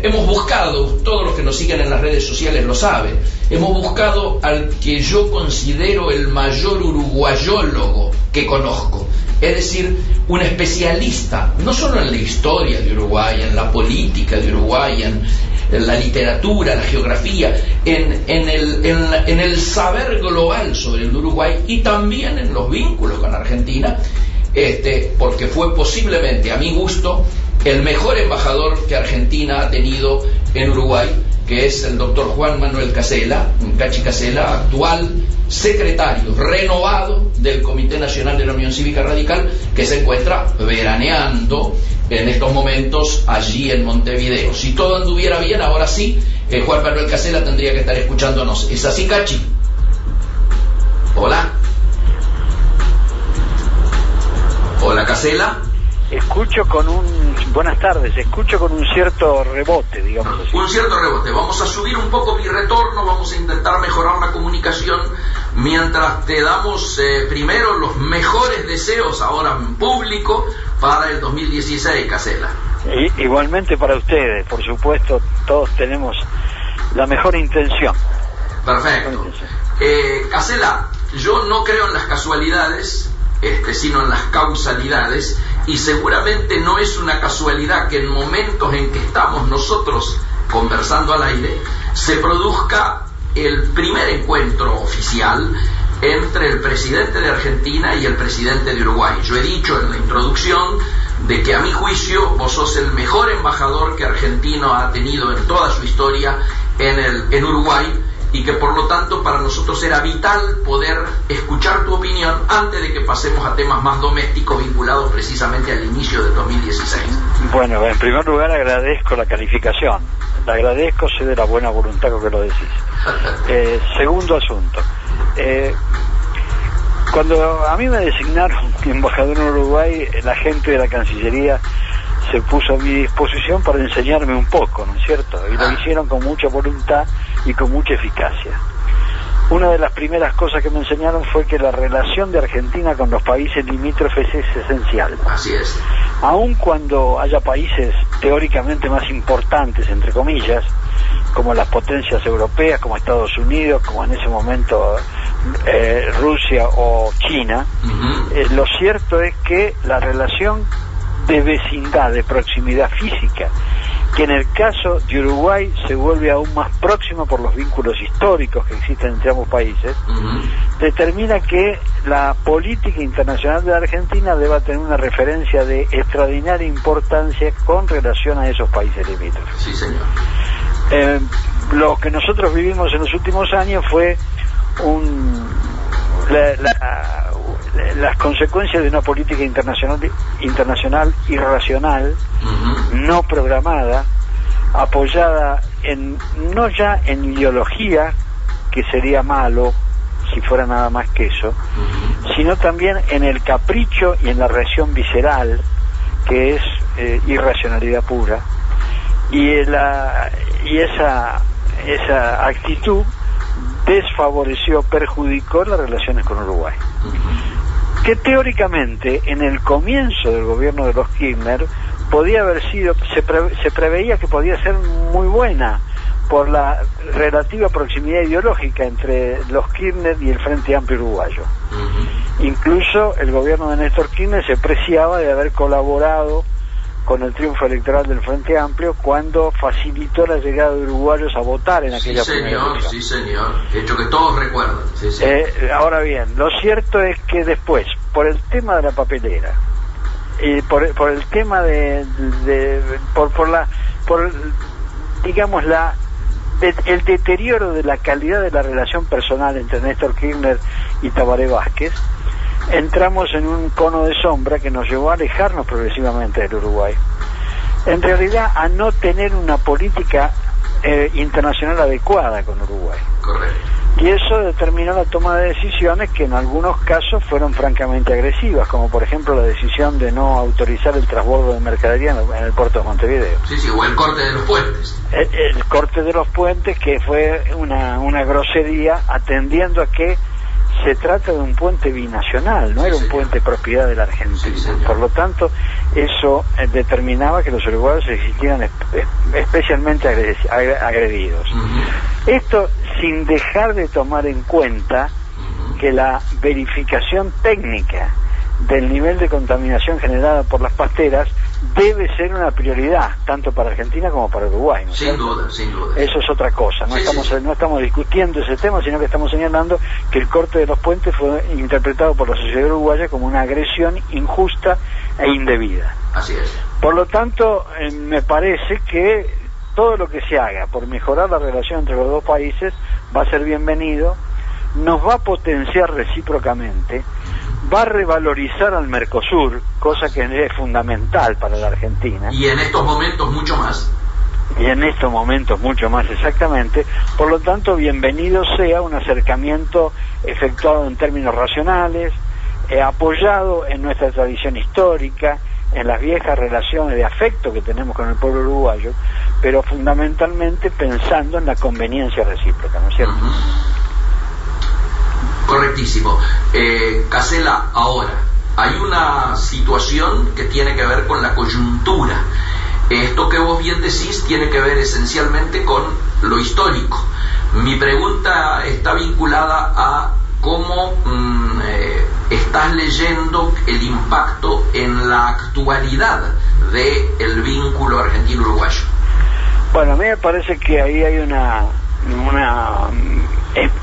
hemos buscado, todos los que nos siguen en las redes sociales lo saben, hemos buscado al que yo considero el mayor uruguayólogo que conozco, es decir, un especialista, no solo en la historia de Uruguay, en la política de Uruguay, en la literatura, la geografía, en el saber global sobre el Uruguay y también en los vínculos con Argentina, porque fue posiblemente, a mi gusto, el mejor embajador que Argentina ha tenido en Uruguay, que es el doctor Juan Manuel Casella, Cachi Casella, actual secretario renovado del Comité Nacional de la Unión Cívica Radical, que se encuentra veraneando en estos momentos allí en Montevideo. Si todo anduviera bien, ahora sí, Juan Manuel Casella tendría que estar escuchándonos. ¿Es así, Cachi? Hola. Hola, Casella. Buenas tardes, escucho con un cierto rebote, digamos así. Un cierto rebote. Vamos a subir un poco mi retorno, vamos a intentar mejorar la comunicación mientras te damos primero los mejores deseos ahora en público para el 2016, Casella. Igualmente para ustedes, por supuesto, todos tenemos la mejor intención. Perfecto. Casella, yo no creo en las casualidades, sino en las causalidades, y seguramente no es una casualidad que en momentos en que estamos nosotros conversando al aire se produzca el primer encuentro oficial entre el presidente de Argentina y el presidente de Uruguay. Yo he dicho en la introducción de que a mi juicio vos sos el mejor embajador que Argentina ha tenido en toda su historia en Uruguay, y que por lo tanto para nosotros era vital poder escuchar tu opinión antes de que pasemos a temas más domésticos vinculados precisamente al inicio del 2016. Bueno, en primer lugar agradezco la calificación, la agradezco, sé de la buena voluntad con que lo decís. Segundo asunto, cuando a mí me designaron embajador en Uruguay, la gente de la Cancillería se puso a mi disposición para enseñarme un poco, ¿no es cierto? Y lo hicieron con mucha voluntad y con mucha eficacia. Una de las primeras cosas que me enseñaron fue que la relación de Argentina con los países limítrofes es esencial. Así es. Aun cuando haya países teóricamente más importantes, entre comillas, como las potencias europeas, como Estados Unidos, como en ese momento Rusia o China, lo cierto es que la relación de vecindad, de proximidad física, que en el caso de Uruguay se vuelve aún más próxima por los vínculos históricos que existen entre ambos países, determina que la política internacional de la Argentina deba tener una referencia de extraordinaria importancia con relación a esos países limítrofes. Sí, señor. Lo que nosotros vivimos en los últimos años fue las consecuencias de una política internacional irracional, no programada, apoyada no ya en ideología, que sería malo si fuera nada más que eso, sino también en el capricho y en la reacción visceral, que es irracionalidad pura, y esa actitud desfavoreció, perjudicó las relaciones con Uruguay, que teóricamente en el comienzo del gobierno de los Kirchner podía haber sido, se preveía que podía ser muy buena por la relativa proximidad ideológica entre los Kirchner y el Frente Amplio Uruguayo. Incluso el gobierno de Néstor Kirchner se preciaba de haber colaborado con el triunfo electoral del Frente Amplio cuando facilitó la llegada de uruguayos a votar en aquella primera elección. Sí, señor, hecho que todos recuerdan. Sí, sí. Ahora bien, lo cierto es que después, por el tema de la papelera, y por el tema el deterioro de la calidad de la relación personal entre Néstor Kirchner y Tabaré Vázquez, entramos en un cono de sombra que nos llevó a alejarnos progresivamente del Uruguay. En realidad, a no tener una política internacional adecuada con Uruguay. Correcto. Y eso determinó la toma de decisiones que en algunos casos fueron francamente agresivas, como por ejemplo la decisión de no autorizar el transbordo de mercadería en el puerto de Montevideo. Sí, o el corte de los puentes. El corte de los puentes, que fue una grosería, atendiendo a que se trata de un puente binacional, no era un puente propiedad de la Argentina. Por lo tanto, eso determinaba que los uruguayos se sintieran especialmente agredidos. Esto sin dejar de tomar en cuenta que la verificación técnica del nivel de contaminación generada por las pasteras debe ser una prioridad, tanto para Argentina como para Uruguay, ¿no? Sin duda, sin duda. Eso es otra cosa, no estamos discutiendo ese tema, sino que estamos señalando que el corte de los puentes fue interpretado por la sociedad uruguaya como una agresión injusta e indebida. Así es. Por lo tanto, me parece que todo lo que se haga por mejorar la relación entre los dos países va a ser bienvenido, nos va a potenciar recíprocamente, va a revalorizar al Mercosur, cosa que es fundamental para la Argentina. Y en estos momentos mucho más. Y en estos momentos mucho más, exactamente. Por lo tanto, bienvenido sea un acercamiento efectuado en términos racionales, apoyado en nuestra tradición histórica, en las viejas relaciones de afecto que tenemos con el pueblo uruguayo, pero fundamentalmente pensando en la conveniencia recíproca, ¿no es cierto? Correctísimo. Casela, ahora, hay una situación que tiene que ver con la coyuntura. Esto que vos bien decís tiene que ver esencialmente con lo histórico. Mi pregunta está vinculada a cómo estás leyendo el impacto en la actualidad del vínculo argentino-uruguayo. Bueno, a mí me parece que ahí hay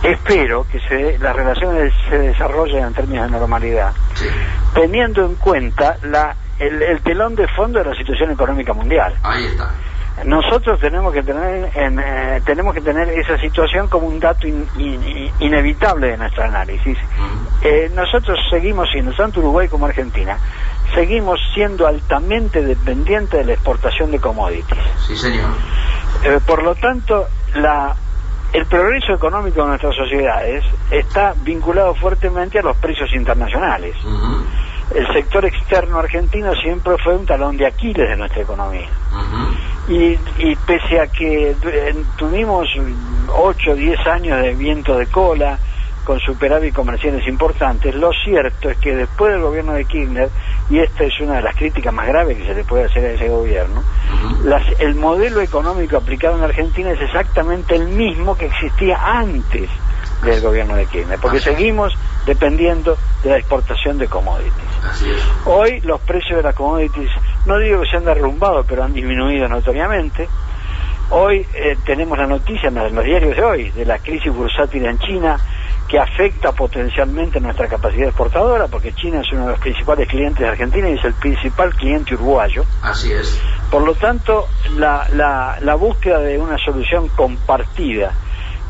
espero que las relaciones se desarrollen en términos de normalidad, teniendo en cuenta el telón de fondo de la situación económica mundial. Ahí está. Nosotros tenemos que tener esa situación como un dato inevitable de nuestro análisis. Nosotros seguimos siendo, tanto Uruguay como Argentina, seguimos siendo altamente dependientes de la exportación de commodities. Sí, señor. Por lo tanto, el progreso económico de nuestras sociedades está vinculado fuertemente a los precios internacionales. El sector externo argentino siempre fue un talón de Aquiles de nuestra economía. Y pese a que tuvimos 8 o 10 años de viento de cola, con superávit comerciales importantes, lo cierto es que después del gobierno de Kirchner, y esta es una de las críticas más graves que se le puede hacer a ese gobierno, el modelo económico aplicado en Argentina es exactamente el mismo que existía antes del gobierno de Kirchner, porque seguimos dependiendo de la exportación de commodities. Así es. Hoy los precios de las commodities, no digo que se han derrumbado, pero han disminuido notoriamente. Hoy tenemos la noticia en los diarios de hoy de la crisis bursátil en China, que afecta potencialmente nuestra capacidad exportadora, porque China es uno de los principales clientes de Argentina y es el principal cliente uruguayo. Así es. Por lo tanto, la búsqueda de una solución compartida,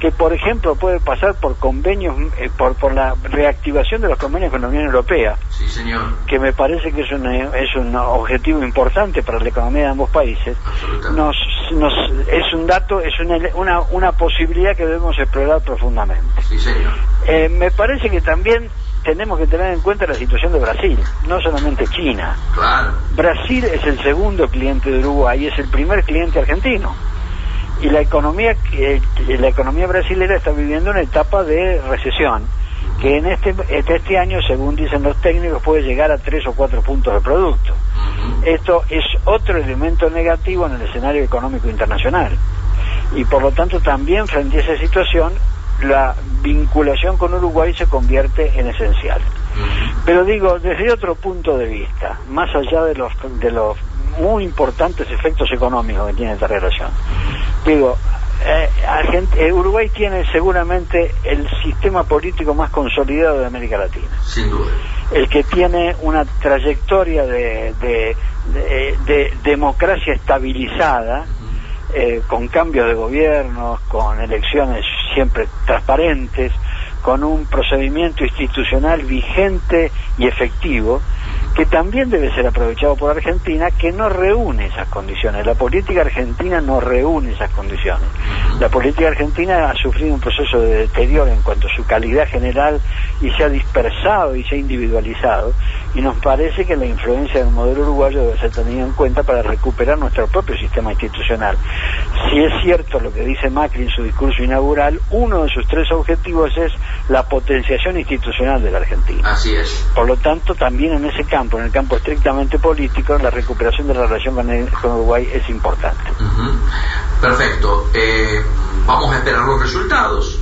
que por ejemplo puede pasar por convenios, por la reactivación de los convenios con la Unión Europea. Sí, señor. Que me parece que es un objetivo importante para la economía de ambos países. Es un dato, es una posibilidad que debemos explorar profundamente. Sí, señor. Me parece que también tenemos que tener en cuenta la situación de Brasil, no solamente China. Claro. Brasil es el segundo cliente de Uruguay y es el primer cliente argentino. Y la economía brasilera está viviendo una etapa de recesión que en este año, según dicen los técnicos, puede llegar a 3 o 4 puntos de producto. Esto es otro elemento negativo en el escenario económico internacional y por lo tanto también frente a esa situación la vinculación con Uruguay se convierte en esencial. Pero digo, desde otro punto de vista, más allá de los muy importantes efectos económicos que tiene esta relación, digo, Uruguay tiene seguramente el sistema político más consolidado de América Latina. Sin duda. El que tiene una trayectoria de democracia estabilizada, con cambios de gobiernos, con elecciones siempre transparentes, con un procedimiento institucional vigente y efectivo, que también debe ser aprovechado por Argentina, que no reúne esas condiciones. La política argentina no reúne esas condiciones. La política argentina ha sufrido un proceso de deterioro en cuanto a su calidad general y se ha dispersado y se ha individualizado, y nos parece que la influencia del modelo uruguayo debe ser tenida en cuenta para recuperar nuestro propio sistema institucional. Si es cierto lo que dice Macri en su discurso inaugural, uno de sus 3 objetivos es la potenciación institucional de la Argentina. Así es. Por lo tanto, también en ese campo, en el campo estrictamente político, la recuperación de la relación con Uruguay es importante. Perfecto. Vamos a esperar los resultados.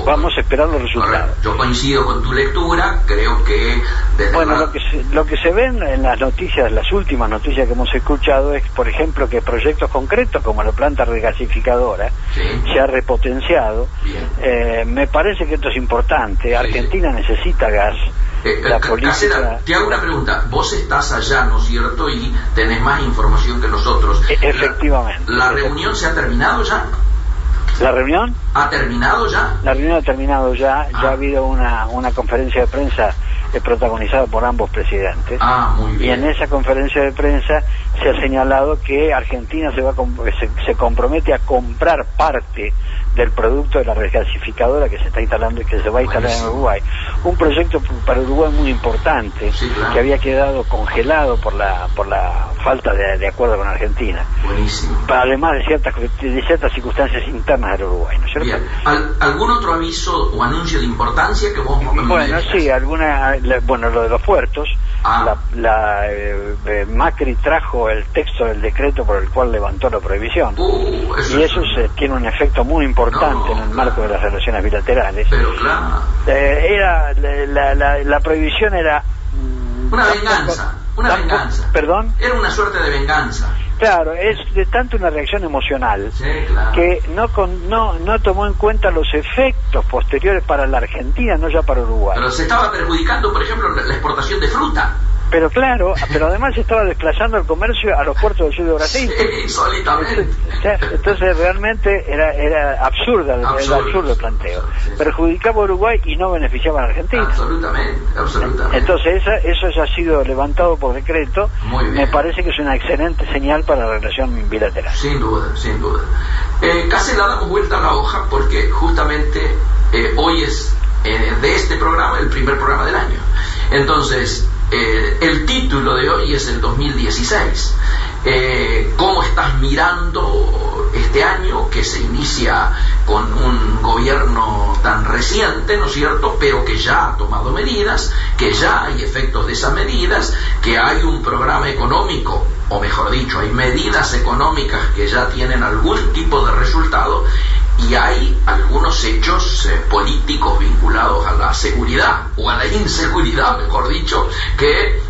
Vamos a esperar los resultados. Yo coincido con tu lectura, creo que... Lo que se ve en las noticias, las últimas noticias que hemos escuchado es, por ejemplo, que proyectos concretos como la planta regasificadora se ha repotenciado. Me parece que esto es importante. Argentina necesita gas. La política... Casela, te hago una pregunta. Vos estás allá, ¿no es cierto? Y tenés más información que nosotros. Efectivamente. ¿La reunión se ha terminado ya? ¿La reunión? ¿Ha terminado ya? La reunión ha terminado ya. Ya ha habido una conferencia de prensa protagonizada por ambos presidentes. Muy bien. Y en esa conferencia de prensa se ha señalado que Argentina se compromete a comprar parte del producto de la regasificadora que se está instalando y que se va a instalar en Uruguay. Un proyecto para Uruguay muy importante, que había quedado congelado por la falta de acuerdo con Argentina. Buenísimo. Además de ciertas circunstancias internas del Uruguay, ¿no es cierto? Bien. ¿Algún otro aviso o anuncio de importancia que vos... Bueno, sí, lo de los puertos. Macri trajo el texto del decreto por el cual levantó la prohibición, y eso tiene un efecto muy importante en el marco de las relaciones bilaterales. Pero claro, la prohibición era una venganza. ¿Perdón? Era una suerte de venganza. Claro, es de tanto una reacción emocional, claro, que no tomó en cuenta los efectos posteriores para la Argentina, no ya para Uruguay. Pero se estaba perjudicando, por ejemplo, la exportación de fruta. Pero claro, pero además se estaba desplazando el comercio a los puertos del sur de Brasil. Insólitamente. Entonces realmente era absurdo el planteo. Perjudicaba a Uruguay y no beneficiaba a la Argentina. Absolutamente. Entonces eso ya ha sido levantado por decreto. Muy bien. Me parece que es una excelente señal para la relación bilateral. Sin duda. Casela, damos vuelta a la hoja porque justamente hoy es de este programa el primer programa del año. Entonces, el título de hoy es el 2016. ¿Cómo estás mirando este año que se inicia con un gobierno tan reciente, ¿no es cierto?, pero que ya ha tomado medidas, que ya hay efectos de esas medidas, que hay un programa económico, o mejor dicho, hay medidas económicas que ya tienen algún tipo de resultado, y hay algunos hechos políticos vinculados a la seguridad o a la inseguridad, mejor dicho, que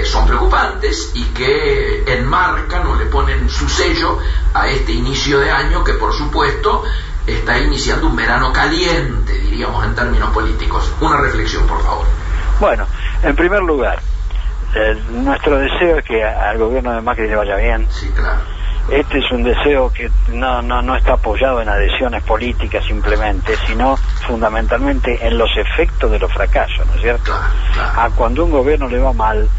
son preocupantes y que enmarcan o le ponen su sello a este inicio de año que, por supuesto, está iniciando un verano caliente, diríamos en términos políticos. Una reflexión, por favor. Bueno, en primer lugar, nuestro deseo es que al gobierno de Macri le vaya bien. Sí, claro. Este es un deseo que no está apoyado en adhesiones políticas simplemente, sino fundamentalmente en los efectos de los fracasos, ¿no es cierto? Claro. Cuando un gobierno le va mal,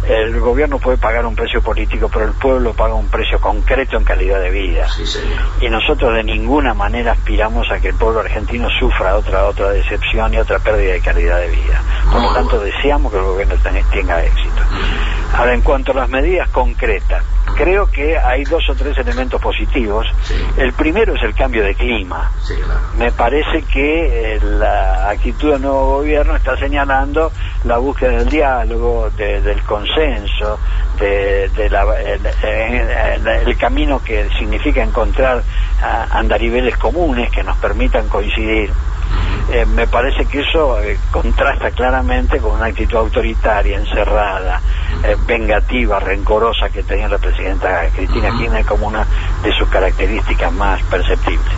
el gobierno puede pagar un precio político, pero el pueblo paga un precio concreto en calidad de vida. Sí, señor. Y nosotros de ninguna manera aspiramos a que el pueblo argentino sufra otra decepción y otra pérdida de calidad de vida. Por lo tanto, deseamos que el gobierno tenga éxito. Ahora, en cuanto a las medidas concretas, creo que hay 2 o 3 elementos positivos. El primero es el cambio de clima. Me parece que la actitud del nuevo gobierno está señalando la búsqueda del diálogo, del consenso, el camino que significa encontrar andariveles comunes que nos permitan coincidir. Me parece que eso contrasta claramente con una actitud autoritaria, encerrada, vengativa, rencorosa que tenía la presidenta Cristina Kirchner como una de sus características más perceptibles.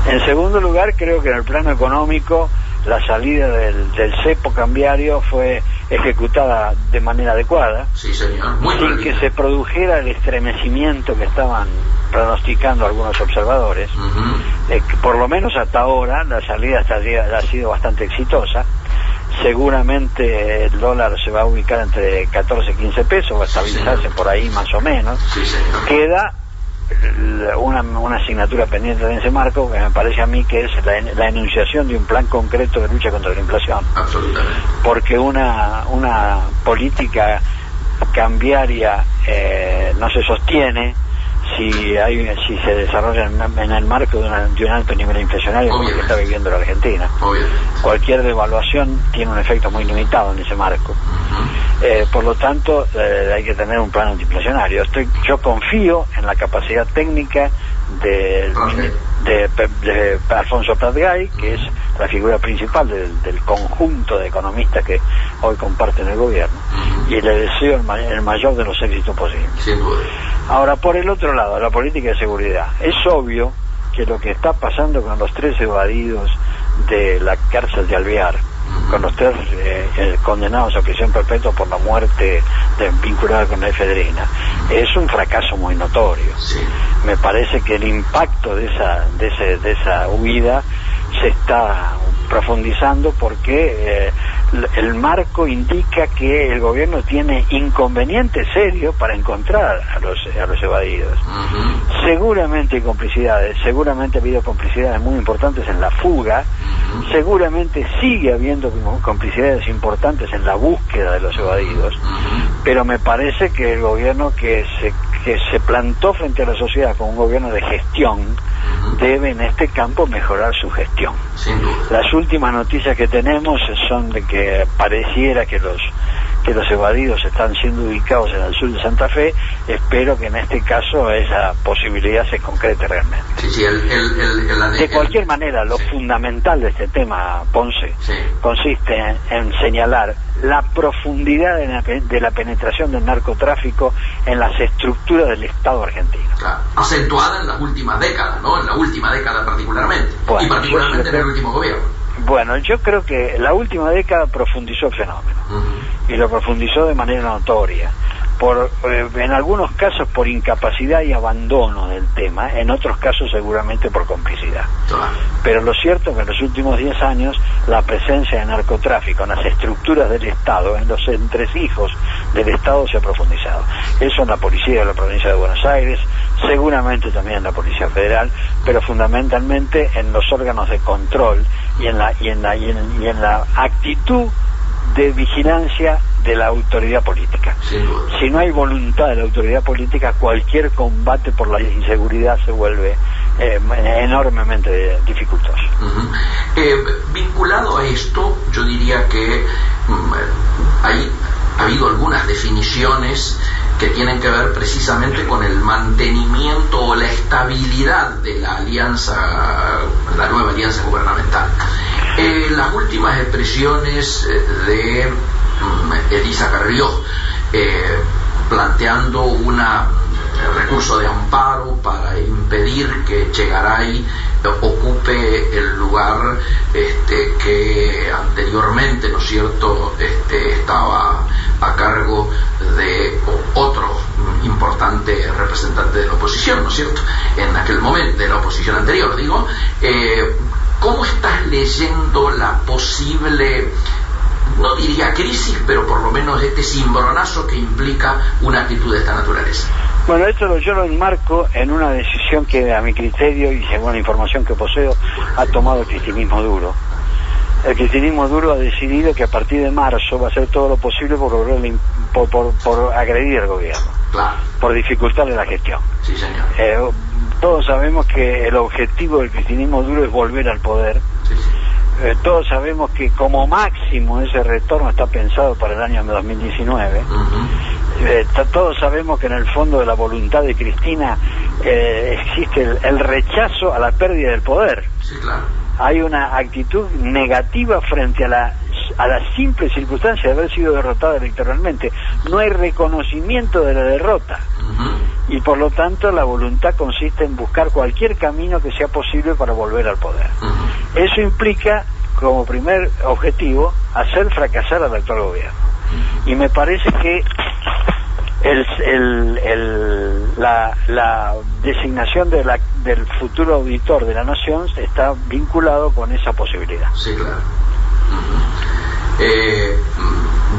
En segundo lugar, creo que en el plano económico la salida del cepo cambiario fue ejecutada de manera adecuada, sí, señor. Sin que se produjera el estremecimiento que estaban pronosticando algunos observadores. Por lo menos hasta ahora la salida ha sido bastante exitosa. Seguramente el dólar se va a ubicar entre 14 y 15 pesos, va a estabilizarse por ahí más o menos. Sí, señor. Queda una asignatura pendiente de ese marco, que me parece a mí que es la enunciación de un plan concreto de lucha contra la inflación. Absolutamente. Porque una política cambiaria no se sostiene si se desarrolla en el marco de un alto nivel inflacionario como el que está viviendo la Argentina. Cualquier devaluación tiene un efecto muy limitado en ese marco. Por lo tanto, hay que tener un plan antiinflacionario. Yo confío en la capacidad técnica de Alfonso Prat-Gay, que es la figura principal del conjunto de economistas que hoy comparten el gobierno, y le deseo el mayor de los éxitos posibles. Ahora, por el otro lado, la política de seguridad. Es obvio que lo que está pasando con los 3 evadidos de la cárcel de Alvear, con los 3 condenados a prisión perpetua por la muerte vinculada con la efedrina, es un fracaso muy notorio. Me parece que el impacto de esa huida se está profundizando porque el marco indica que el gobierno tiene inconvenientes serios para encontrar a los evadidos. Seguramente hay complicidades, seguramente ha habido complicidades muy importantes en la fuga, seguramente sigue habiendo complicidades importantes en la búsqueda de los evadidos, pero me parece que el gobierno que se plantó frente a la sociedad como un gobierno de gestión debe en este campo mejorar su gestión. Las últimas noticias que tenemos son de que pareciera que los evadidos están siendo ubicados en el sur de Santa Fe. Espero que en este caso esa posibilidad se concrete realmente. De cualquier manera, lo fundamental de este tema, Ponce, consiste en señalar la profundidad de la penetración del narcotráfico en las estructuras del Estado argentino. Acentuada en las últimas décadas, ¿no? En la última década particularmente, y particularmente en el último gobierno. Bueno, yo creo que la última década profundizó el fenómeno, y lo profundizó de manera notoria, en algunos casos por incapacidad y abandono del tema, en otros casos seguramente por complicidad. Pero lo cierto es que en los últimos 10 años la presencia de narcotráfico en las estructuras del Estado, en los entresijos del Estado, se ha profundizado. Eso en la policía de la provincia de Buenos Aires, seguramente también en la Policía Federal, pero fundamentalmente en los órganos de control y en la actitud de vigilancia de la autoridad política. Si no hay voluntad de la autoridad política, cualquier combate por la inseguridad se vuelve enormemente dificultoso. Vinculado a esto, yo diría que ha habido algunas definiciones que tienen que ver precisamente con el mantenimiento o la estabilidad de la alianza, la nueva alianza gubernamental. Las últimas expresiones de Elisa Carrió, planteando un recurso de amparo para impedir que Chegaray ocupe el lugar que anteriormente, ¿no es cierto?, estaba a cargo de otro importante representante de la oposición, ¿no es cierto?, en aquel momento, de la oposición anterior, digo. ¿Cómo estás leyendo la posible, no diría crisis, pero por lo menos este cimbronazo que implica una actitud de esta naturaleza? Bueno, esto yo lo enmarco en una decisión que, a mi criterio y según la información que poseo, ha tomado el cristinismo duro. El cristinismo duro ha decidido que a partir de marzo va a hacer todo lo posible por agredir al gobierno, por dificultarle la gestión. Sí, señor. Todos sabemos que el objetivo del cristinismo duro es volver al poder. Todos sabemos que como máximo ese retorno está pensado para el año 2019. Todos sabemos que en el fondo de la voluntad de Cristina existe el rechazo a la pérdida del poder. Hay una actitud negativa frente a la simple circunstancia de haber sido derrotada electoralmente. No hay reconocimiento de la derrota. Y por lo tanto la voluntad consiste en buscar cualquier camino que sea posible para volver al poder. Eso implica, como primer objetivo, hacer fracasar al actual gobierno. Y me parece que la designación del futuro auditor de la Nación está vinculado con esa posibilidad. Sí, claro.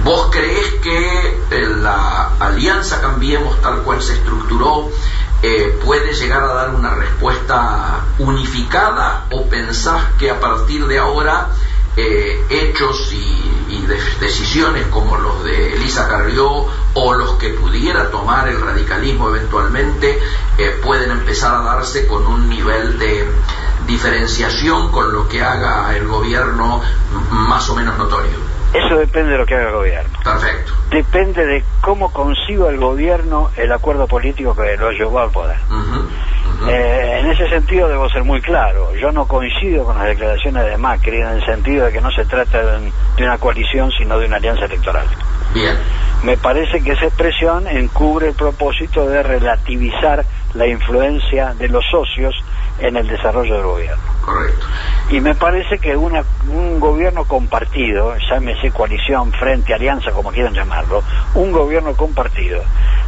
¿Vos creés que la alianza Cambiemos, tal cual se estructuró, ¿puede llegar a dar una respuesta unificada o pensás que a partir de ahora hechos y decisiones como los de Elisa Carrió o los que pudiera tomar el radicalismo eventualmente pueden empezar a darse con un nivel de diferenciación con lo que haga el gobierno más o menos notorio? Eso depende de lo que haga el gobierno. Perfecto. Depende de cómo conciba el gobierno el acuerdo político que lo llevó al poder. En ese sentido debo ser muy claro. Yo no coincido con las declaraciones de Macri en el sentido de que no se trata de una coalición sino de una alianza electoral. Bien. Me parece que esa expresión encubre el propósito de relativizar la influencia de los socios en el desarrollo del gobierno. Correcto. Y me parece que un gobierno compartido, llámese coalición, frente, alianza, como quieran llamarlo, un gobierno compartido,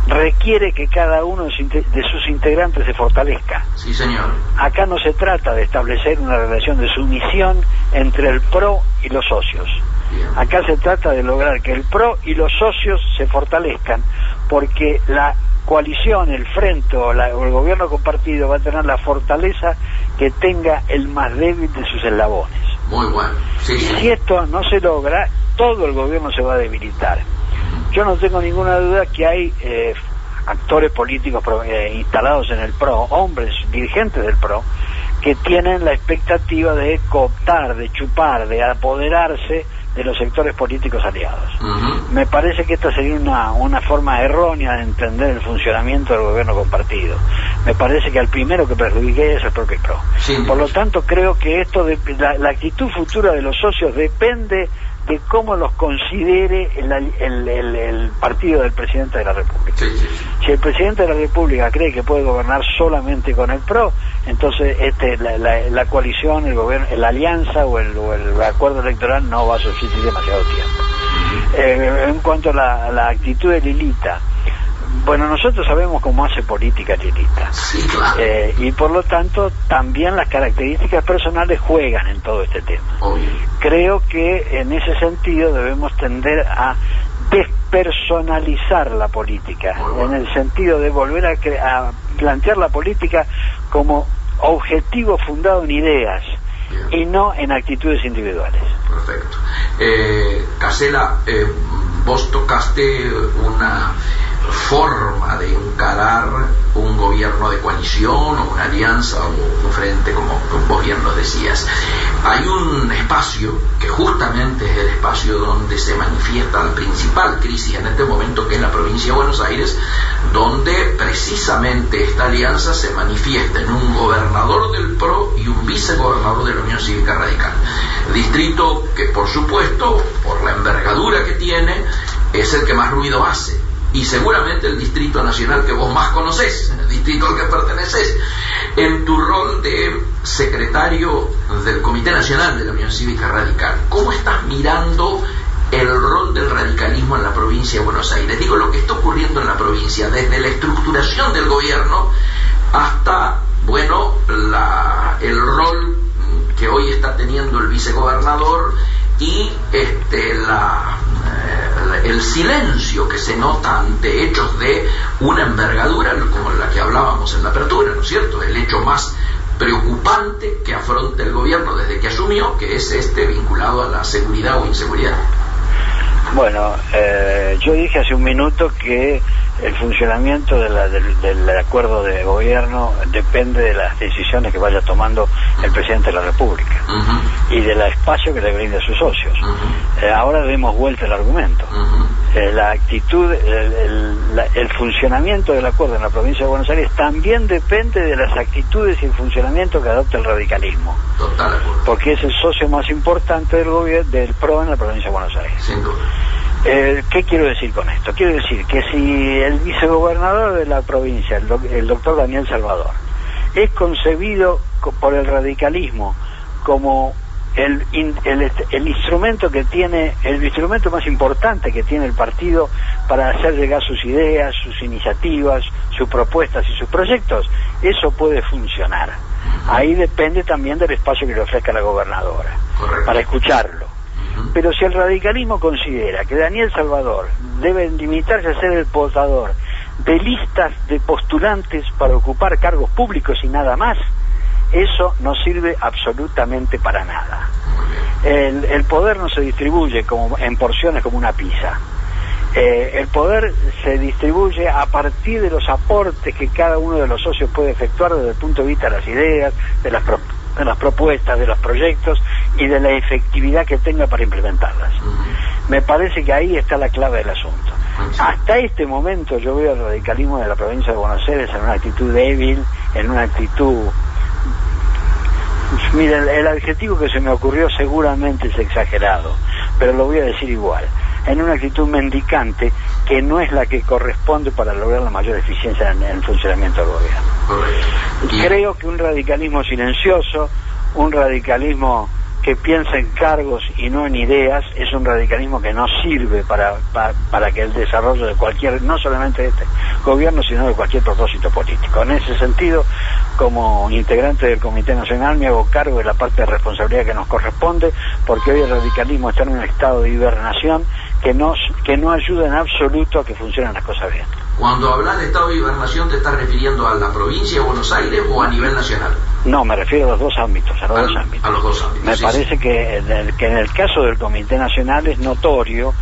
requiere que cada uno de sus integrantes se fortalezca. Sí, señor. Acá no se trata de establecer una relación de sumisión entre el PRO y los socios. Bien. Acá se trata de lograr que el PRO y los socios se fortalezcan, porque la coalición, el frente o el gobierno compartido va a tener la fortaleza que tenga el más débil de sus eslabones. Muy bueno. Sí, Y sí. si esto no se logra, todo el gobierno se va a debilitar. Yo no tengo ninguna duda que hay actores políticos instalados en el PRO, hombres, dirigentes del PRO, que tienen la expectativa de cooptar, de chupar, de apoderarse de los sectores políticos aliados. Me parece que esta sería una forma errónea de entender el funcionamiento del gobierno compartido. Me parece que al primero que perjudique es el propio PRO. Sí, Por lo tanto, creo que la actitud futura de los socios depende de cómo los considere el partido del presidente de la República. Sí, sí. Si el presidente de la República cree que puede gobernar solamente con el PRO, entonces la coalición, el gobierno, la alianza o el acuerdo electoral no va a subsistir demasiado tiempo. En cuanto a la actitud de Lilita, bueno, nosotros sabemos cómo hace política Lilita. Sí, claro. Y por lo tanto también las características personales juegan en todo este tema. Obvio. Creo que en ese sentido debemos tender a despersonalizar la política, en el sentido de volver a plantear la política como objetivo fundado en ideas. Bien. Y no en actitudes individuales. Perfecto. Casela, vos tocaste una forma de encarar un gobierno de coalición o una alianza o un frente, como vos bien lo decías. Hay un espacio que justamente es el espacio donde se manifiesta la principal crisis en este momento, que es la provincia de Buenos Aires, donde precisamente esta alianza se manifiesta en un gobernador del PRO y un vicegobernador de la Unión Cívica Radical. Distrito que, por supuesto, por la envergadura que tiene, es el que más ruido hace. Y seguramente el distrito nacional que vos más conocés, el distrito al que perteneces, en tu rol de secretario del Comité Nacional de la Unión Cívica Radical, ¿cómo estás mirando el rol del radicalismo en la provincia de Buenos Aires? Digo, lo que está ocurriendo en la provincia, desde la estructuración del gobierno hasta, bueno, el rol que hoy está teniendo el vicegobernador y el silencio que se nota ante hechos de una envergadura como la que hablábamos en la apertura, ¿no es cierto? El hecho más preocupante que afronta el gobierno desde que asumió, que es vinculado a la seguridad o inseguridad. Bueno, yo dije hace un minuto que el funcionamiento del acuerdo de gobierno depende de las decisiones que vaya tomando el presidente de la República y del espacio que le brinde a sus socios. Ahora demos vuelta el argumento. La actitud, el funcionamiento del acuerdo en la provincia de Buenos Aires también depende de las actitudes y el funcionamiento que adopta el radicalismo. Total acuerdo. Porque es el socio más importante del gobierno, del PRO en la provincia de Buenos Aires. Sin duda. ¿Qué quiero decir con esto? Quiero decir que si el vicegobernador de la provincia, el doctor Daniel Salvador, es concebido por el radicalismo como el instrumento que tiene, el instrumento más importante que tiene el partido para hacer llegar sus ideas, sus iniciativas, sus propuestas y sus proyectos, eso puede funcionar. Ahí depende también del espacio que le ofrezca la gobernadora. Correcto. Para escucharlo. Pero si el radicalismo considera que Daniel Salvador debe limitarse a ser el portador de listas de postulantes para ocupar cargos públicos y nada más, eso no sirve absolutamente para nada. El poder no se distribuye como en porciones como una pizza. El poder se distribuye a partir de los aportes que cada uno de los socios puede efectuar desde el punto de vista de las ideas, de las propuestas, de los proyectos y de la efectividad que tenga para implementarlas. Me parece que ahí está la clave del asunto. Hasta este momento yo veo el radicalismo de la provincia de Buenos Aires en una actitud débil, en una actitud... Miren, el adjetivo que se me ocurrió seguramente es exagerado, pero lo voy a decir igual, en una actitud mendicante que no es la que corresponde para lograr la mayor eficiencia en el funcionamiento del gobierno. Creo que un radicalismo silencioso, un radicalismo que piensa en cargos y no en ideas, es un radicalismo que no sirve para que el desarrollo de cualquier, no solamente de este gobierno, sino de cualquier propósito político. En ese sentido, como integrante del Comité Nacional, me hago cargo de la parte de responsabilidad que nos corresponde, porque hoy el radicalismo está en un estado de hibernación que no ayuda en absoluto a que funcionen las cosas bien. Cuando hablas de estado de hibernación, ¿te estás refiriendo a la provincia de Buenos Aires o a nivel nacional? No, me refiero a los dos ámbitos, A los dos ámbitos. Me parece que en el caso del Comité Nacional es notorio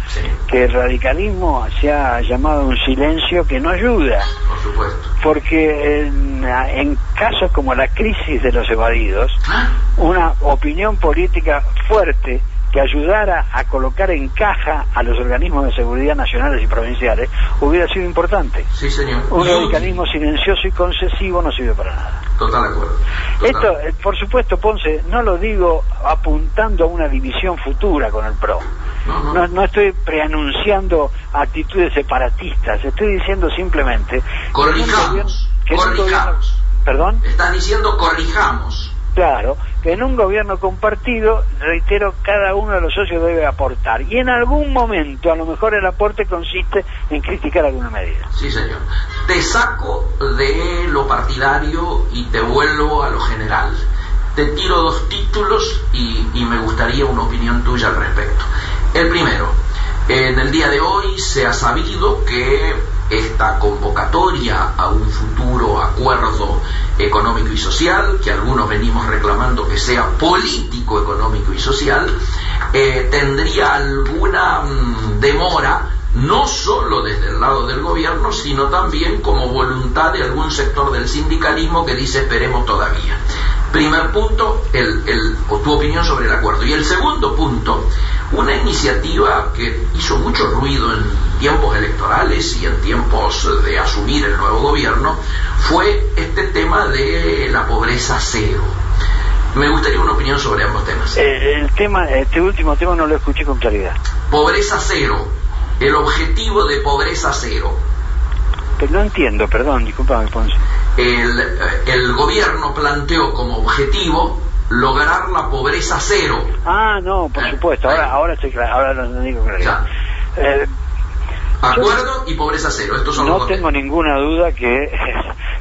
que el radicalismo se ha llamado a un silencio que no ayuda. Por supuesto. Porque en casos como la crisis de los evadidos, una opinión política fuerte que ayudara a colocar en caja a los organismos de seguridad nacionales y provinciales hubiera sido importante. Sí, señor. Un radicalismo silencioso y concesivo no sirve para nada. Total de acuerdo. Esto, por supuesto, Ponce, no lo digo apuntando a una división futura con el PRO. No estoy preanunciando actitudes separatistas. Estoy diciendo simplemente... Corrijamos. ¿Perdón? Estás diciendo corrijamos. Claro, que en un gobierno compartido, reitero, cada uno de los socios debe aportar. Y en algún momento, a lo mejor el aporte consiste en criticar alguna medida. Sí, señor. Te saco de lo partidario y te vuelvo a lo general. Te tiro dos títulos y me gustaría una opinión tuya al respecto. El primero, en el día de hoy se ha sabido que esta convocatoria a un futuro acuerdo económico y social, que algunos venimos reclamando que sea político, económico y social, tendría alguna demora, no solo desde el lado del gobierno, sino también como voluntad de algún sector del sindicalismo que dice esperemos todavía. Primer punto, tu opinión sobre el acuerdo. Y el segundo punto, una iniciativa que hizo mucho ruido en tiempos electorales y en tiempos de asumir el nuevo gobierno, fue este tema de la pobreza cero. Me gustaría una opinión sobre ambos temas. Este último tema no lo escuché con claridad. Pobreza cero, el objetivo de pobreza cero. Pero no entiendo, perdón, discúlpame, Ponce. El gobierno planteó como objetivo lograr la pobreza cero. Ah, no, por supuesto, ahora estoy claro, ahora lo entendí con claridad. Acuerdo y pobreza cero, estos son los dos. No tengo ninguna duda que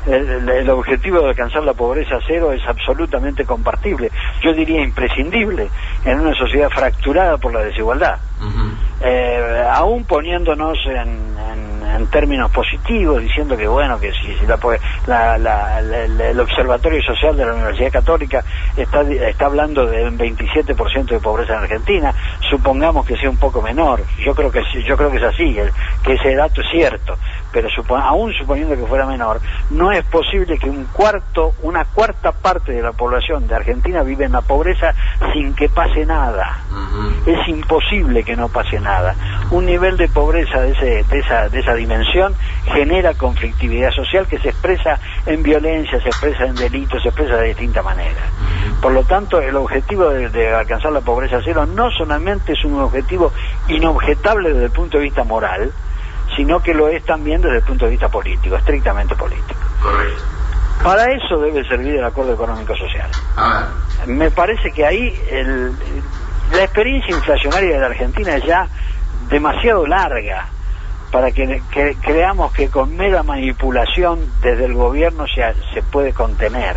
el objetivo de alcanzar la pobreza cero es absolutamente compartible, yo diría imprescindible en una sociedad fracturada por la desigualdad. Aún poniéndonos en términos positivos, diciendo que bueno, que si el Observatorio Social de la Universidad Católica está hablando de un 27% de pobreza en Argentina, supongamos que sea un poco menor, yo creo que es así, que ese dato es cierto, pero aún suponiendo que fuera menor, no es posible que una cuarta parte de la población de Argentina vive en la pobreza sin que pase nada. Es imposible que no pase nada. Un nivel de pobreza de esa dimensión genera conflictividad social que se expresa en violencia, se expresa en delitos, se expresa de distinta manera. Por lo tanto, el objetivo de alcanzar la pobreza cero no solamente es un objetivo inobjetable desde el punto de vista moral, sino que lo es también desde el punto de vista político, estrictamente político. Correcto. Para eso debe servir el acuerdo económico-social. Me parece que ahí la experiencia inflacionaria de la Argentina es ya demasiado larga para que creamos que con mera manipulación desde el gobierno se puede contener.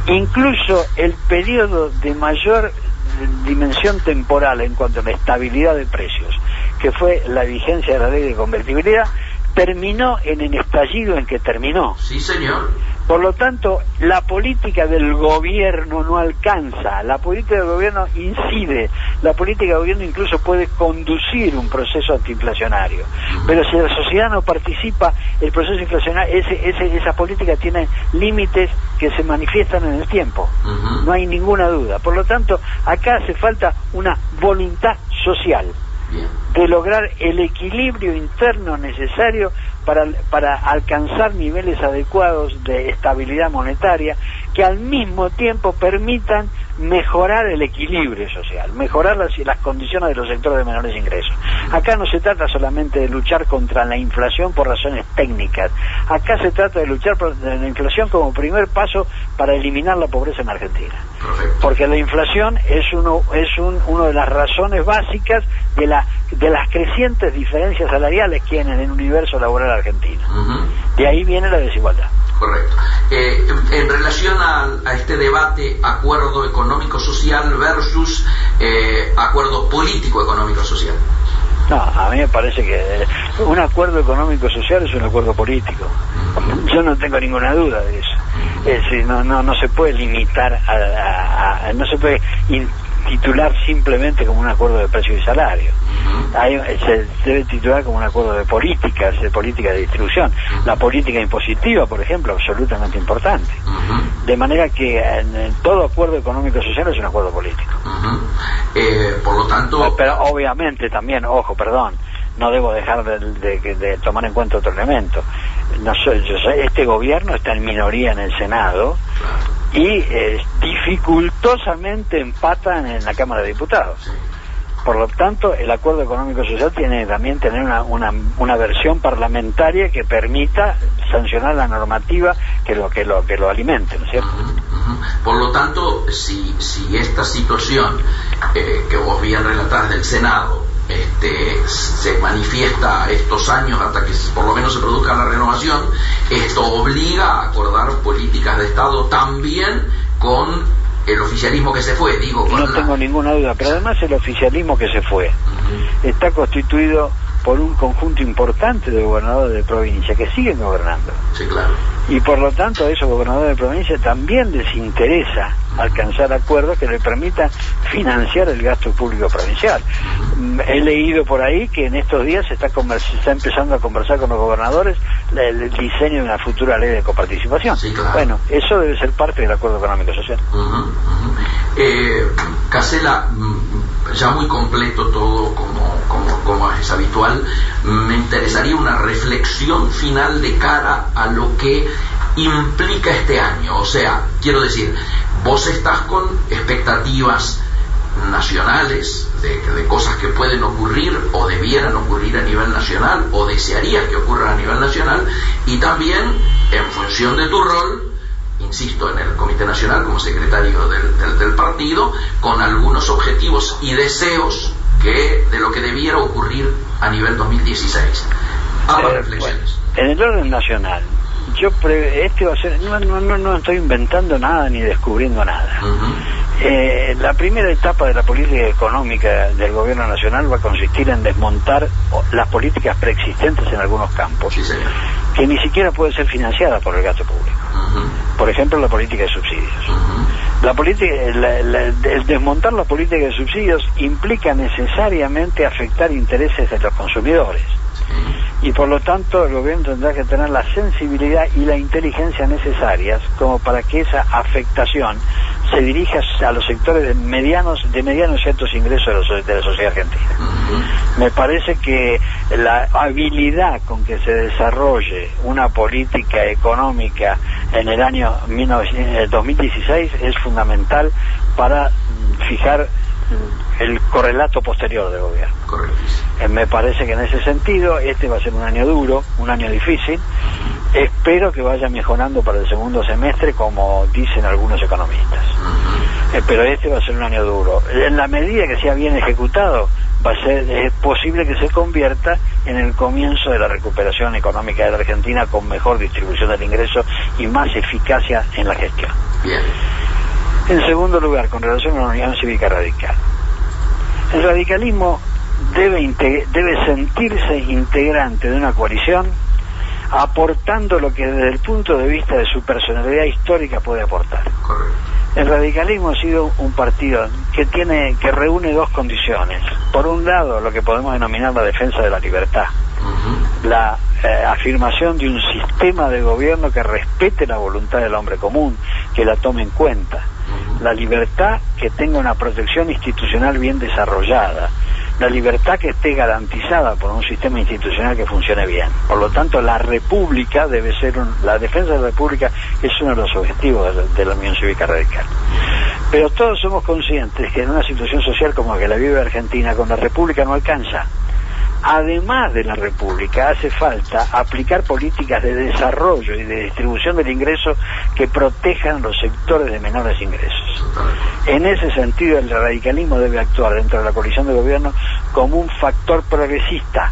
Incluso el periodo de mayor dimensión temporal en cuanto a la estabilidad de precios, que fue la vigencia de la ley de convertibilidad, terminó en el estallido en que terminó. Sí, señor. Por lo tanto, la política del gobierno no alcanza, la política del gobierno incide, la política del gobierno incluso puede conducir un proceso antiinflacionario. Pero si la sociedad no participa, el proceso inflacionario, esa política tiene límites que se manifiestan en el tiempo. No hay ninguna duda. Por lo tanto, acá hace falta una voluntad social de lograr el equilibrio interno necesario para alcanzar niveles adecuados de estabilidad monetaria que al mismo tiempo permitan mejorar el equilibrio social, mejorar las condiciones de los sectores de menores ingresos. Acá no se trata solamente de luchar contra la inflación por razones técnicas, acá se trata de luchar por la inflación como primer paso para eliminar la pobreza en Argentina. Porque la inflación es una de las razones básicas de las crecientes diferencias salariales que hay en el universo laboral argentino. De ahí viene la desigualdad. Correcto. En relación a este debate, acuerdo económico-social versus acuerdo político-económico-social. No, a mí me parece que un acuerdo económico-social es un acuerdo político. Yo no tengo ninguna duda de eso. Es decir, no se puede limitar no se puede titular simplemente como un acuerdo de precio y salario. Se debe titular como un acuerdo de política de distribución. La política impositiva, por ejemplo, absolutamente importante. De manera que en todo acuerdo económico-social es un acuerdo político. Por lo tanto... Pero obviamente también, no debo dejar de tomar en cuenta otro elemento. Este gobierno está en minoría en el Senado y dificultosamente empatan en la Cámara de Diputados. Por lo tanto, el acuerdo económico-social tiene también tener una versión parlamentaria que permita sancionar la normativa que lo alimente, ¿no es cierto? Por lo tanto, si esta situación que vos bien relatás del Senado se manifiesta estos años hasta que por lo menos se produzca la renovación, esto obliga a acordar políticas de Estado también con el oficialismo que se fue, no tengo ninguna duda, pero además el oficialismo que se fue está constituido por un conjunto importante de gobernadores de provincia que siguen gobernando. Sí, claro. Y por lo tanto a esos gobernadores de provincia también les interesa alcanzar acuerdos que le permitan financiar el gasto público provincial. He leído por ahí que en estos días se está empezando a conversar con los gobernadores el diseño de una futura ley de coparticipación. Sí, claro. Bueno, eso debe ser parte del acuerdo económico-social. Casela, ya muy completo todo como es habitual, me interesaría una reflexión final de cara a lo que implica este año. O sea, quiero decir, vos estás con expectativas nacionales de cosas que pueden ocurrir o debieran ocurrir a nivel nacional o desearías que ocurran a nivel nacional, y también en función de tu rol, insisto, en el Comité Nacional como secretario del partido, con algunos objetivos y deseos de lo que debiera ocurrir a nivel 2016. Ambas reflexiones. Bueno, en el orden nacional, va a ser, no estoy inventando nada ni descubriendo nada. La primera etapa de la política económica del gobierno nacional va a consistir en desmontar las políticas preexistentes en algunos campos, sí, señor, que ni siquiera pueden ser financiadas por el gasto público. Por ejemplo, la política de subsidios. El desmontar la política de subsidios implica necesariamente afectar intereses de los consumidores. Y por lo tanto el gobierno tendrá que tener la sensibilidad y la inteligencia necesarias como para que esa afectación se dirija a los sectores de medianos y altos ingresos de la sociedad argentina. Me parece que la habilidad con que se desarrolle una política económica en el año 2016 es fundamental para fijar el correlato posterior del gobierno. Me parece que en ese sentido este va a ser un año duro, un año difícil. Espero que vaya mejorando para el segundo semestre, como dicen algunos economistas. Pero este va a ser un año duro. En la medida que sea bien ejecutado, es posible que se convierta en el comienzo de la recuperación económica de la Argentina, con mejor distribución del ingreso y más eficacia en la gestión. Bien. En segundo lugar, con relación a la Unión Cívica Radical, el radicalismo debe sentirse integrante de una coalición aportando lo que desde el punto de vista de su personalidad histórica puede aportar. Correcto. El radicalismo ha sido un partido que reúne dos condiciones. Por un lado, lo que podemos denominar la defensa de la libertad, la afirmación de un sistema de gobierno que respete la voluntad del hombre común, que la tome en cuenta, la libertad que tenga una protección institucional bien desarrollada, la libertad que esté garantizada por un sistema institucional que funcione bien. Por lo tanto, la república debe ser la defensa de la república es uno de los objetivos de la Unión Cívica Radical. Pero todos somos conscientes que en una situación social como la que la vive Argentina, con la república no alcanza. Además de la república, hace falta aplicar políticas de desarrollo y de distribución del ingreso que protejan los sectores de menores ingresos. En ese sentido, el radicalismo debe actuar dentro de la coalición de gobierno como un factor progresista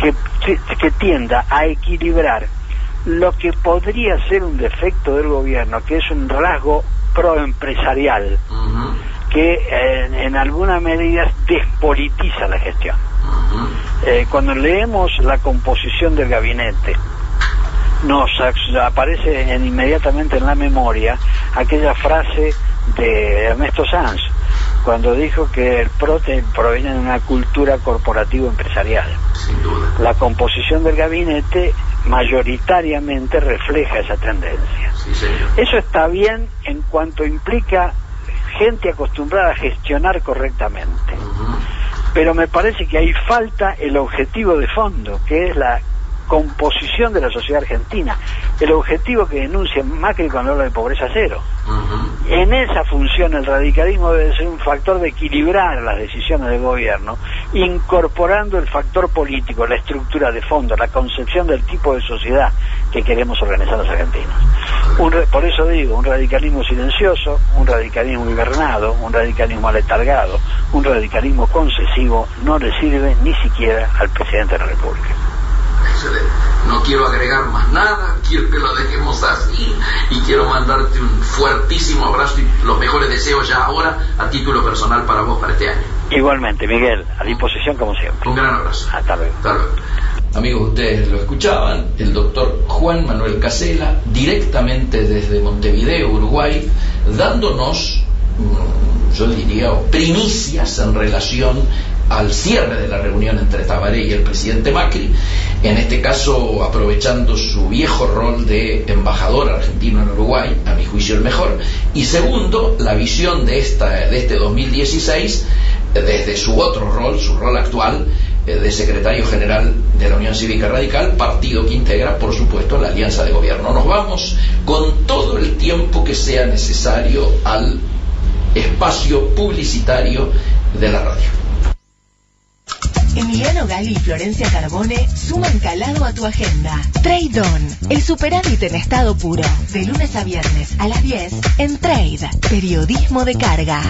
que tienda a equilibrar lo que podría ser un defecto del gobierno, que es un rasgo proempresarial, que en alguna medida despolitiza la gestión. Cuando leemos la composición del gabinete, nos aparece inmediatamente en la memoria aquella frase de Ernesto Sanz, cuando dijo que el PRO proviene de una cultura corporativo-empresarial. Sin duda. La composición del gabinete mayoritariamente refleja esa tendencia. Sí, señor. Eso está bien en cuanto implica gente acostumbrada a gestionar correctamente. Pero me parece que ahí falta el objetivo de fondo, que es la composición de la sociedad argentina, el objetivo que denuncia Macri cuando habla de pobreza cero. En esa función el radicalismo debe ser un factor de equilibrar las decisiones del gobierno, incorporando el factor político, la estructura de fondo, la concepción del tipo de sociedad que queremos organizar los argentinos. Por eso digo, un radicalismo silencioso, un radicalismo hibernado, un radicalismo aletargado, un radicalismo concesivo no le sirve ni siquiera al presidente de la República. Excelente. No quiero agregar más nada, quiero que lo dejemos así y quiero mandarte un fuertísimo abrazo y los mejores deseos ya ahora a título personal para vos para este año. Igualmente, Miguel, a disposición como siempre. Un gran abrazo. Hasta luego. Hasta luego. Amigos, ustedes lo escuchaban, el doctor Juan Manuel Casella, directamente desde Montevideo, Uruguay, dándonos, yo diría, primicias en relación al cierre de la reunión entre Tabaré y el presidente Macri, en este caso aprovechando su viejo rol de embajador argentino en Uruguay, a mi juicio el mejor, y segundo, la visión de este 2016 desde su otro rol, su rol actual, de secretario general de la Unión Cívica Radical, partido que integra, por supuesto, la alianza de gobierno. Nos vamos con todo el tiempo que sea necesario al espacio publicitario de la radio. Emiliano Gali y Florencia Carbone suman calado a tu agenda. Trade On, el superávit en estado puro. De lunes a viernes a las 10 en Trade, periodismo de carga.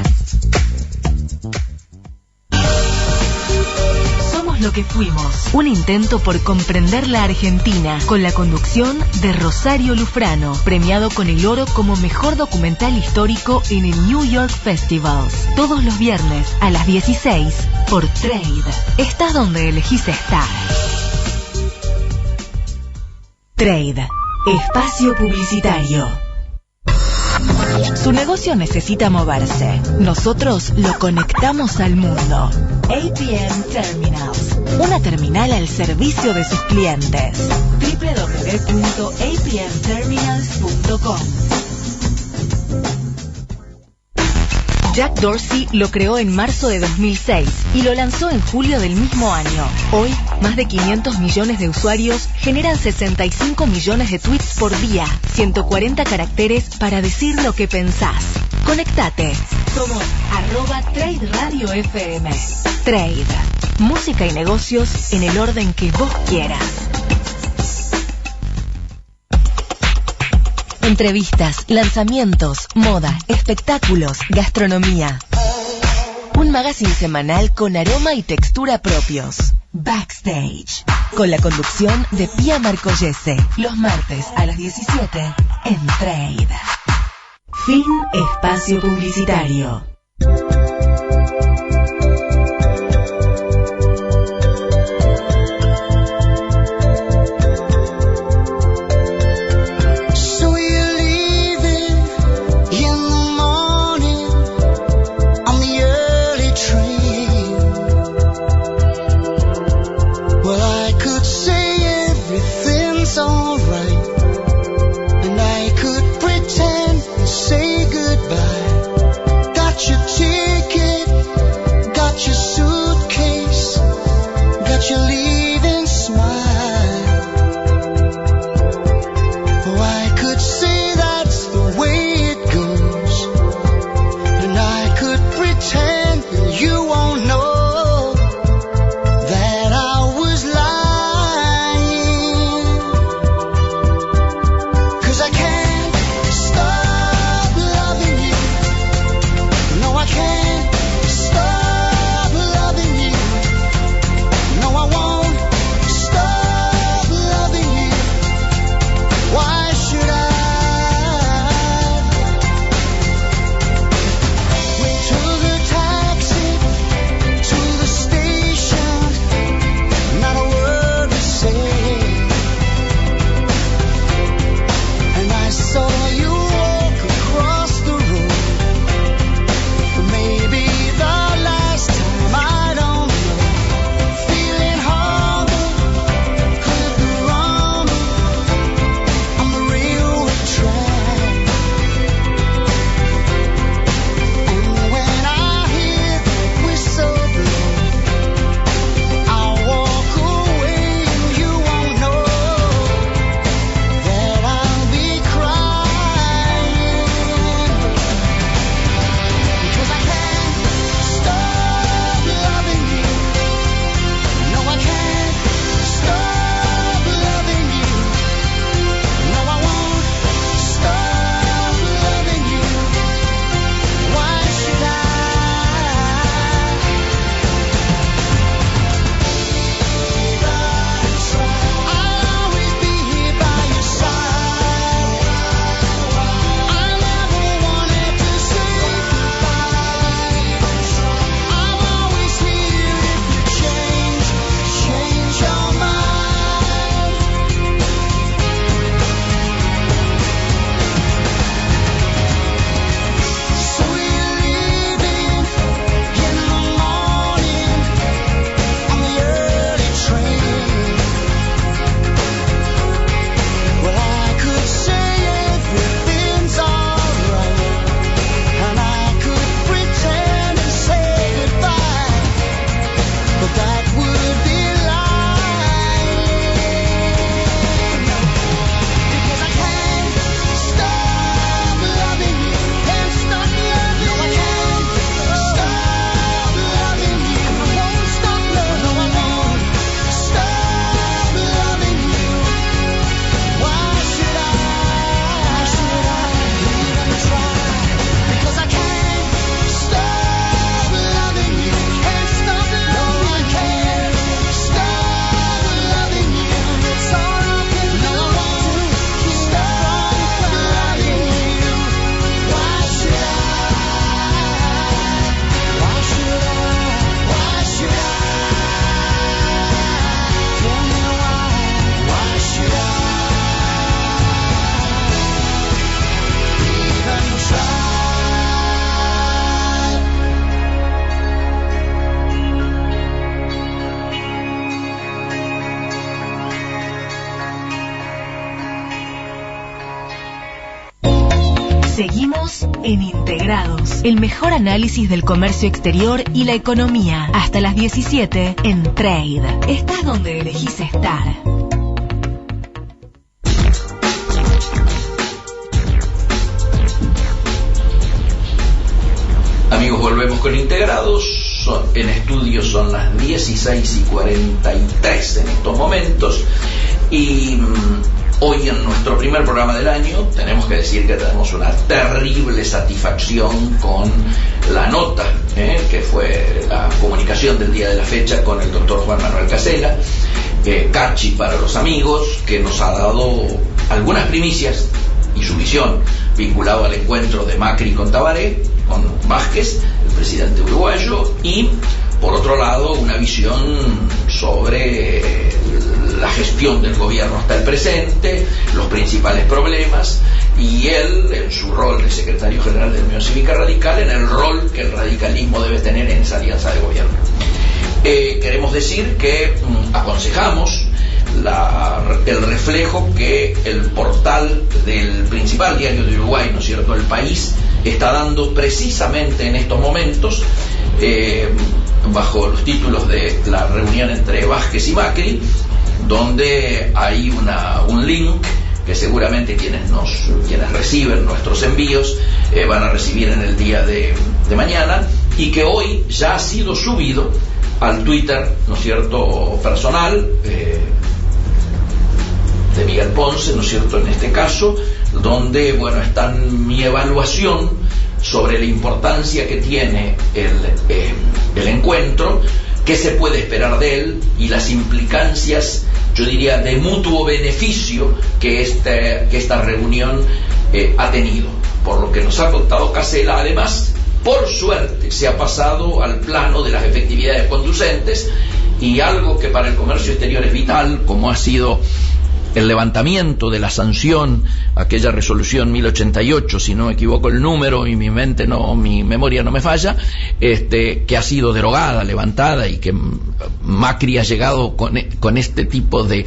Somos lo que fuimos. Un intento por comprender la Argentina, con la conducción de Rosario Lufrano, premiado con el oro como mejor documental histórico en el New York Festival. Todos los viernes a las 16 por Trade. Estás donde elegís estar. Trade, espacio publicitario. Su negocio necesita moverse. Nosotros lo conectamos al mundo. APM Terminals, una terminal al servicio de sus clientes. www.apmterminals.com. Jack Dorsey lo creó en marzo de 2006 y lo lanzó en julio del mismo año. Hoy, más de 500 millones de usuarios generan 65 millones de tweets por día, 140 caracteres para decir lo que pensás. Conectate. Somos @Trade Radio FM. Trade. Música y negocios en el orden que vos quieras. Entrevistas, lanzamientos, moda, espectáculos, gastronomía. Un magazine semanal con aroma y textura propios. Backstage. Con la conducción de Pía Marcollese. Los martes a las 17 en Trade. Fin espacio publicitario. en Integrados, el mejor análisis del comercio exterior y la economía. Hasta las 17 en Trade. Estás donde elegís estar. Amigos, volvemos con Integrados. En estudio son las 16:43 en estos momentos. Y hoy, en nuestro primer programa del año, tenemos que decir que tenemos una terrible satisfacción con la nota, que fue la comunicación del día de la fecha con el doctor Juan Manuel Casella, Cachi para los amigos, que nos ha dado algunas primicias y su visión vinculado al encuentro de Macri con Tabaré, con Vázquez, el presidente uruguayo, y por otro lado una visión sobre la gestión del gobierno hasta el presente, los principales problemas, y él en su rol de secretario general de la Unión Cívica Radical, en el rol que el radicalismo debe tener en esa alianza de gobierno. Queremos decir que aconsejamos el reflejo que el portal del principal diario de Uruguay, ¿no es cierto?, El País, está dando precisamente en estos momentos, bajo los títulos de la reunión entre Vázquez y Macri, donde hay un link que seguramente quienes reciben nuestros envíos van a recibir en el día de mañana, y que hoy ya ha sido subido al Twitter, ¿no es cierto?, personal de Miguel Ponce, ¿no es cierto?, en este caso, donde, bueno, está mi evaluación sobre la importancia que tiene el encuentro, qué se puede esperar de él y las implicancias, yo diría, de mutuo beneficio que esta reunión ha tenido. Por lo que nos ha contado Casella, además, por suerte, se ha pasado al plano de las efectividades conducentes, y algo que para el comercio exterior es vital, como ha sido el levantamiento de la sanción, aquella resolución 1088, si no me equivoco el número y mi memoria no me falla, que ha sido derogada, levantada, y que Macri ha llegado con este tipo de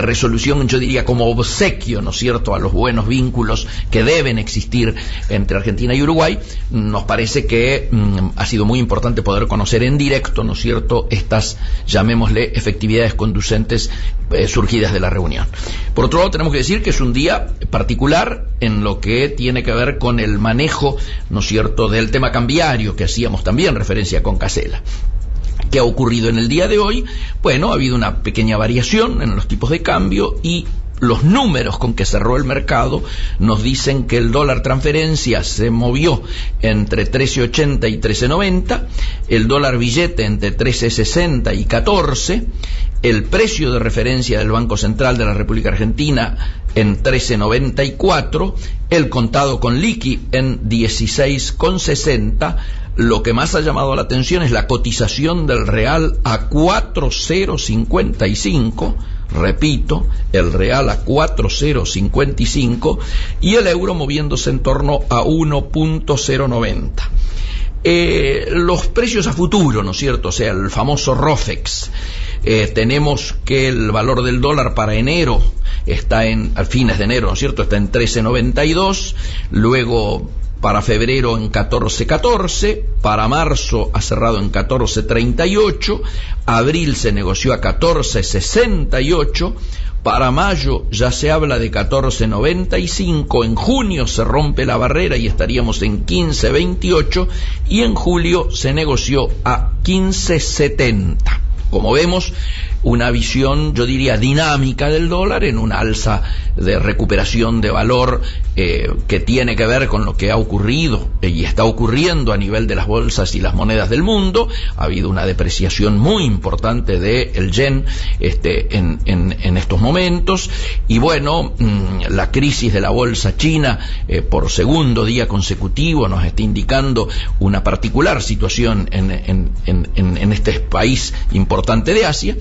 resolución, yo diría como obsequio, ¿no es cierto?, a los buenos vínculos que deben existir entre Argentina y Uruguay. Nos parece que ha sido muy importante poder conocer en directo, ¿no es cierto?, estas, llamémosle, efectividades conducentes surgidas de la reunión. Por otro lado, tenemos que decir que es un día particular en lo que tiene que ver con el manejo, ¿no es cierto?, del tema cambiario, que hacíamos también referencia con Casella. ¿Qué ha ocurrido en el día de hoy? Bueno, ha habido una pequeña variación en los tipos de cambio, y los números con que cerró el mercado nos dicen que el dólar transferencia se movió entre 13.80 y 13.90, el dólar billete entre 13.60 y 14, el precio de referencia del Banco Central de la República Argentina en 13.94, el contado con liqui en 16.60. Lo que más ha llamado la atención es la cotización del real a 4.055, repito, el real a 4.055, y el euro moviéndose en torno a 1.090. Los precios a futuro, ¿no es cierto?, o sea, el famoso ROFEX, tenemos que el valor del dólar para enero está a fines de enero, ¿no es cierto?, está en 13.92, luego para febrero en 14.14, para marzo ha cerrado en 14.38, abril se negoció a 14.68, para mayo ya se habla de 14.95, en junio se rompe la barrera y estaríamos en 15.28, y en julio se negoció a 15.70. Como vemos, una visión, yo diría, dinámica del dólar, en una alza de recuperación de valor que tiene que ver con lo que ha ocurrido y está ocurriendo a nivel de las bolsas y las monedas del mundo. Ha habido una depreciación muy importante del yen en estos momentos, y bueno, la crisis de la bolsa china por segundo día consecutivo nos está indicando una particular situación en este país importante de Asia,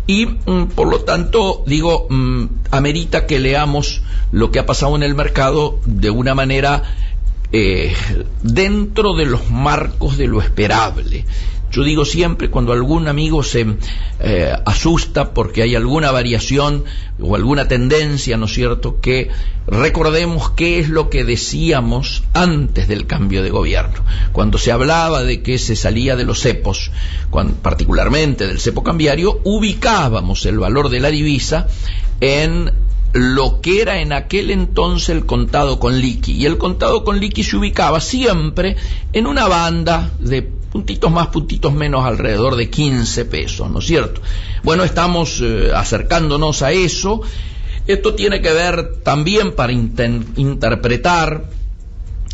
y por lo tanto digo, amerita que leamos lo que ha pasado en el mercado de una manera dentro de los marcos de lo esperable. Yo digo siempre, cuando algún amigo se asusta porque hay alguna variación o alguna tendencia, ¿no es cierto?, que recordemos qué es lo que decíamos antes del cambio de gobierno. Cuando se hablaba de que se salía de los cepos, particularmente del cepo cambiario, ubicábamos el valor de la divisa en lo que era en aquel entonces el contado con liqui, y el contado con liqui se ubicaba siempre en una banda de puntitos más, puntitos menos, alrededor de 15 pesos, ¿no es cierto? Bueno, estamos acercándonos a eso. Esto tiene que ver también para interpretar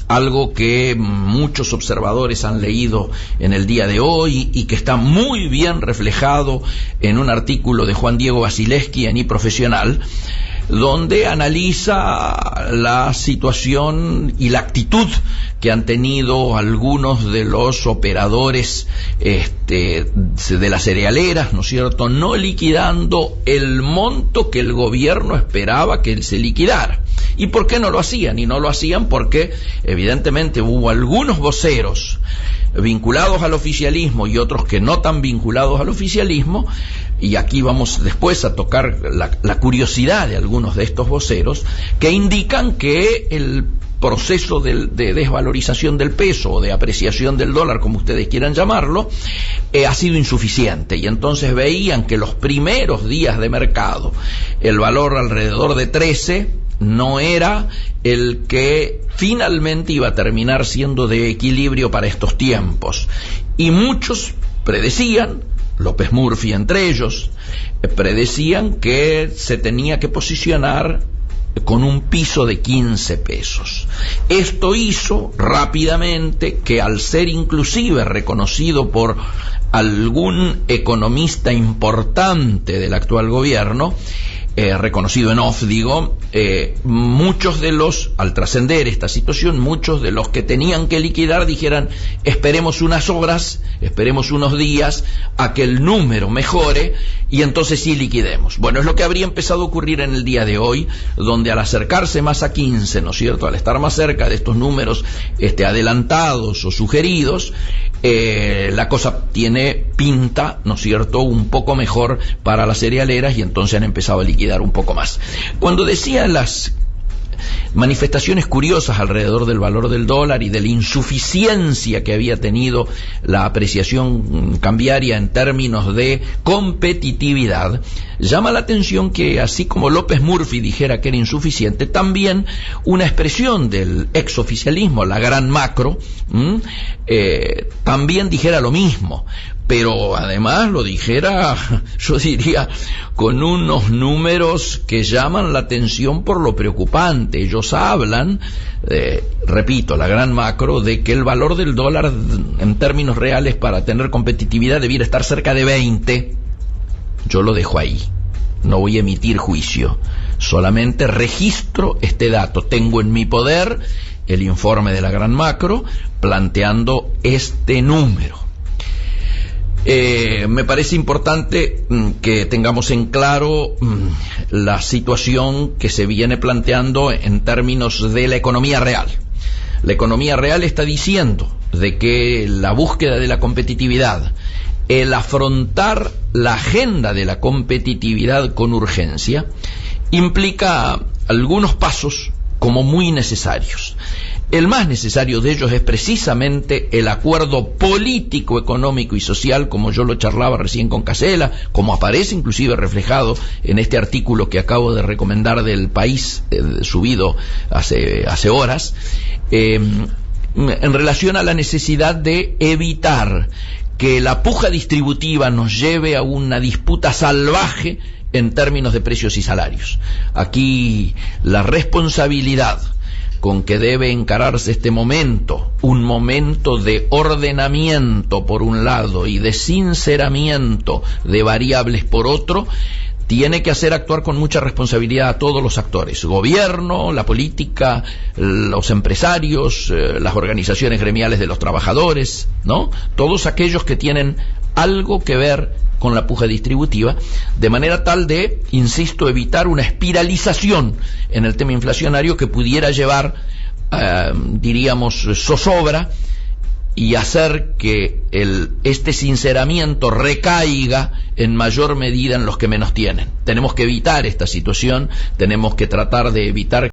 algo que muchos observadores han leído en el día de hoy y que está muy bien reflejado en un artículo de Juan Diego Basileski en iProfesional, donde analiza la situación y la actitud que han tenido algunos de los operadores de las cerealeras, ¿no es cierto?, no liquidando el monto que el gobierno esperaba que se liquidara. ¿Y por qué no lo hacían? Y no lo hacían porque evidentemente hubo algunos voceros vinculados al oficialismo y otros que no tan vinculados al oficialismo, y aquí vamos después a tocar la curiosidad de algunos de estos voceros, que indican que el proceso de desvalorización del peso o de apreciación del dólar, como ustedes quieran llamarlo, ha sido insuficiente, y entonces veían que los primeros días de mercado el valor alrededor de 13 no era el que finalmente iba a terminar siendo de equilibrio para estos tiempos, y muchos predecían, López Murphy entre ellos, predecían que se tenía que posicionar con un piso de 15 pesos. Esto hizo rápidamente que, al ser inclusive reconocido por algún economista importante del actual gobierno, reconocido en off, digo, muchos de los, al trascender esta situación, muchos de los que tenían que liquidar dijeran: esperemos unas horas, esperemos unos días a que el número mejore y entonces sí liquidemos. Bueno, es lo que habría empezado a ocurrir en el día de hoy, donde al acercarse más a 15, ¿no es cierto?, al estar más cerca de estos números adelantados o sugeridos, la cosa tiene pinta, ¿no es cierto?, un poco mejor para las cerealeras, y entonces han empezado a liquidar un poco más. Cuando decía las manifestaciones curiosas alrededor del valor del dólar y de la insuficiencia que había tenido la apreciación cambiaria en términos de competitividad, llama la atención que, así como López Murphy dijera que era insuficiente, también una expresión del exoficialismo, la gran macro, también dijera lo mismo, pero además lo dijera, yo diría, con unos números que llaman la atención por lo preocupante. Ellos hablan, repito, la gran macro, de que el valor del dólar en términos reales para tener competitividad debiera estar cerca de 20. Yo lo dejo ahí, no voy a emitir juicio, solamente registro este dato. Tengo en mi poder el informe de la gran macro planteando este número. Me parece importante que tengamos en claro la situación que se viene planteando en términos de la economía real. La economía real está diciendo de que la búsqueda de la competitividad, el afrontar la agenda de la competitividad con urgencia, implica algunos pasos como muy necesarios. El más necesario de ellos es precisamente el acuerdo político, económico y social, como yo lo charlaba recién con Casella, como aparece inclusive reflejado en este artículo que acabo de recomendar del País, subido hace horas, en relación a la necesidad de evitar que la puja distributiva nos lleve a una disputa salvaje en términos de precios y salarios. Aquí la responsabilidad con que debe encararse este momento, un momento de ordenamiento por un lado y de sinceramiento de variables por otro, tiene que hacer actuar con mucha responsabilidad a todos los actores: gobierno, la política, los empresarios, las organizaciones gremiales de los trabajadores, ¿no? Todos aquellos que tienen algo que ver con la puja distributiva, de manera tal de, insisto, evitar una espiralización en el tema inflacionario que pudiera llevar, diríamos, zozobra y hacer que este sinceramiento recaiga en mayor medida en los que menos tienen. Tenemos que evitar esta situación, tenemos que tratar de evitar